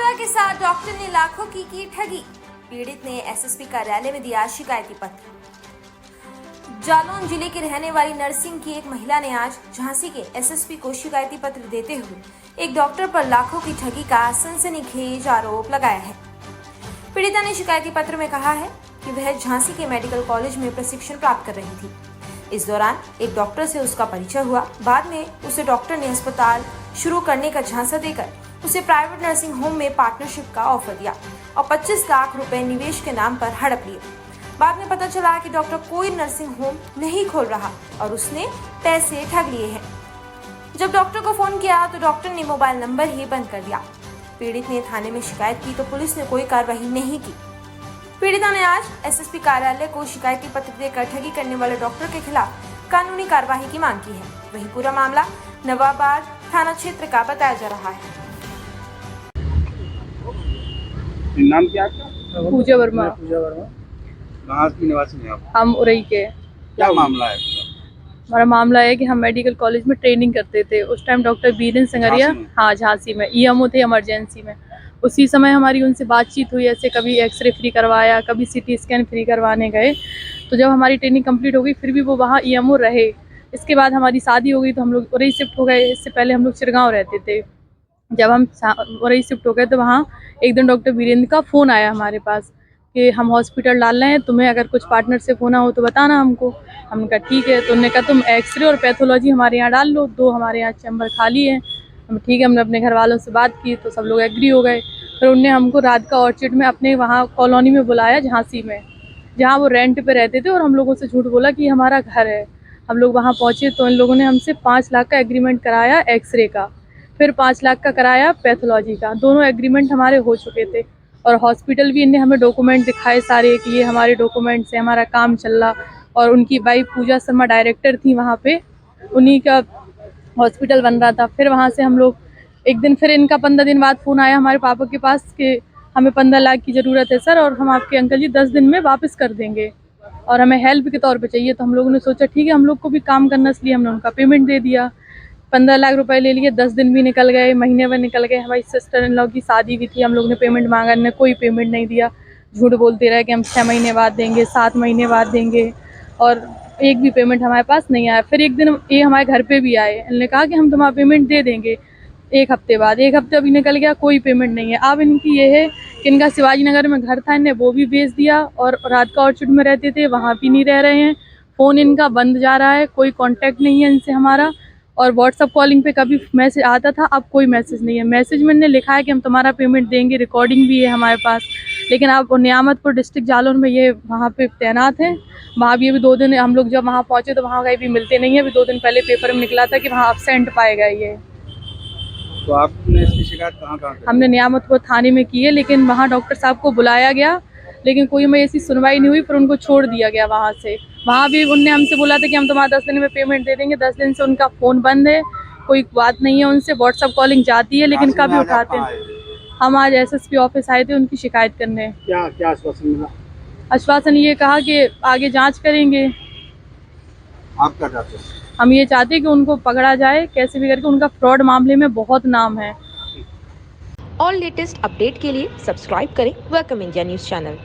छात्रा के साथ डॉक्टर ने लाखों की ठगी। पीड़ित ने एसएसपी कार्यालय में दिया शिकायती पत्र। जालौन जिले के रहने वाली नर्सिंग की एक महिला ने आज झांसी के एसएसपी को शिकायती पत्र देते हुए एक डॉक्टर पर लाखों की ठगी का सनसनीखेज आरोप लगाया है। पीड़िता ने शिकायती पत्र में कहा है कि वह झांसी के मेडिकल कॉलेज में प्रशिक्षण प्राप्त कर रही थी। इस दौरान एक डॉक्टर से उसका परिचय हुआ। बाद में उसे डॉक्टर ने अस्पताल शुरू करने का झांसा देकर उसे प्राइवेट नर्सिंग होम में पार्टनरशिप का ऑफर दिया और 25 लाख रुपए निवेश के नाम पर हड़प लिए। बाद में पता चला कि डॉक्टर कोई नर्सिंग होम नहीं खोल रहा और उसने पैसे ठग लिए हैं। जब डॉक्टर को फोन किया तो डॉक्टर ने मोबाइल नंबर ही बंद कर दिया। पीड़ित ने थाने में शिकायत की तो पुलिस ने कोई कार्रवाई नहीं की। पीड़िता ने आज एसएसपी कार्यालय को शिकायती पत्र देकर ठगी करने वाले डॉक्टर के खिलाफ कानूनी कार्रवाई की मांग की है। वहीं पूरा मामला नवाबाद थाना क्षेत्र का बताया जा रहा है। नाम क्या आपका? पूजा वर्मा। कहाँ की निवासी हैं आप? हम उरई के। क्या मामला है? हमारा मामला है कि हम मेडिकल कॉलेज में ट्रेनिंग करते थे। उस टाइम डॉक्टर बीरेन संगरिया, हाँ झांसी में ईएमओ थे इमरजेंसी में। उसी समय हमारी उनसे बातचीत हुई, ऐसे कभी एक्सरे फ्री करवाया, कभी सीटी स्कैन फ्री करवाने गए। तो जब हमारी ट्रेनिंग कंप्लीट हो गई फिर भी वो वहाँ ईएमओ रहे। इसके बाद हमारी शादी हो गई तो हम लोग उरई शिफ्ट हो गए। इससे पहले हम लोग चिरगांव रहते थे। जब हम उरई शिफ्ट हो गए तो वहाँ एक दिन डॉक्टर वीरेंद्र का फ़ोन आया हमारे पास कि हम हॉस्पिटल डाल रहे हैं, तुम्हें अगर कुछ पार्टनरशिप होना हो तो बताना हमको। हमने कहा ठीक है। तो उन्होंने कहा तुम एक्सरे और पैथोलॉजी हमारे यहाँ डाल लो, 2 हमारे यहाँ चैम्बर खाली हैं। हम ठीक है। हमने अपने घर वालों से बात की तो सब लोग एग्री हो गए। फिर उनने हमको रात का ऑर्चिड में अपने वहाँ कॉलोनी में बुलाया झांसी में, जहाँ वो रेंट पे रहते थे, और हम लोगों से झूठ बोला कि हमारा घर है। हम लोग वहाँ पहुँचे तो इन लोगों ने हमसे 5 लाख का एग्रीमेंट कराया एक्सरे का, फिर 5 लाख का कराया पैथोलॉजी का। दोनों एग्रीमेंट हमारे हो चुके थे और हॉस्पिटल भी इनने हमें डॉक्यूमेंट दिखाए सारे कि ये हमारे डॉक्यूमेंट से हमारा काम चल रहा। और उनकी वाइफ पूजा शर्मा डायरेक्टर थी वहाँ पे, उन्हीं का हॉस्पिटल बन रहा था। फिर वहाँ से हम लोग एक दिन, फिर इनका 15 दिन बाद फ़ोन आया हमारे पापा के पास कि हमें 15 लाख की ज़रूरत है सर, और हम आपके अंकल जी 10 दिन में वापस कर देंगे और हमें हेल्प के तौर पे चाहिए। तो हम लोगों ने सोचा ठीक है, हम लोग को भी काम करना, इसलिए हमने उनका पेमेंट दे दिया। 15 लाख रुपए ले लिए। 10 दिन भी निकल गए, महीने भर निकल गए। हमारी सिस्टर इन लॉ की शादी भी थी। हम लोग ने पेमेंट मांगा, इन्होंने कोई पेमेंट नहीं दिया। झूठ बोलते रहे कि हम 6 महीने बाद देंगे, 7 महीने बाद देंगे, और एक भी पेमेंट हमारे पास नहीं आया। फिर एक दिन ये हमारे घर पे भी आए, इन्होंने कहा कि हम तुम्हारा पेमेंट दे देंगे 1 हफ्ते बाद। 1 हफ्ते अभी निकल गया, कोई पेमेंट नहीं है। अब इनकी ये है कि इनका शिवाजी नगर में घर था, इन्हें वो भी बेच दिया, और रात का ऑर्चिड में रहते थे वहाँ भी नहीं रह रहे हैं। फ़ोन इनका बंद जा रहा है, कोई कॉन्टैक्ट नहीं है इनसे हमारा। और व्हाट्सअप कॉलिंग पे कभी मैसेज आता था, अब कोई मैसेज नहीं है। मैसेज में इन्होंने लिखा है कि हम तुम्हारा पेमेंट देंगे, रिकॉर्डिंग भी है हमारे पास। लेकिन अब नियामतपुर डिस्ट्रिक्ट जालौन में ये वहाँ पे तैनात हैं। वहाँ भी अभी 2 दिन हम लोग जब वहाँ पहुँचे तो वहाँ कहीं भी मिलते नहीं है। अभी 2 दिन पहले पेपर में निकला था कि वहाँ अब्सेंट पाए गए ये। तो आपने इसकी शिकायत कहाँ की? हमने नियामतपुर थाने में की है, लेकिन वहाँ डॉक्टर साहब को बुलाया गया, लेकिन कोई हमें ऐसी सुनवाई नहीं हुई। फिर उनको छोड़ दिया गया वहाँ से। वहाँ भी उनने हमसे बोला था कि हम तुम्हारा 10 दिन में पेमेंट दे देंगे। 10 दिन से उनका फ़ोन बंद है, कोई बात नहीं है उनसे। व्हाट्सअप कॉलिंग जाती है लेकिन कभी उठाते हैं। हम आज एसएसपी ऑफिस आए थे उनकी शिकायत करने। क्या क्या आश्वासन मिला? आश्वासन ये कहा कि आगे जाँच करेंगे। आप क्या चाहते हैं? हम ये चाहते हैं कि उनको पकड़ा जाए कैसे भी करके, उनका फ्रॉड मामले में बहुत नाम है। और लेटेस्ट अपडेट के लिए सब्सक्राइब करें वेलकम इंडिया न्यूज़ चैनल।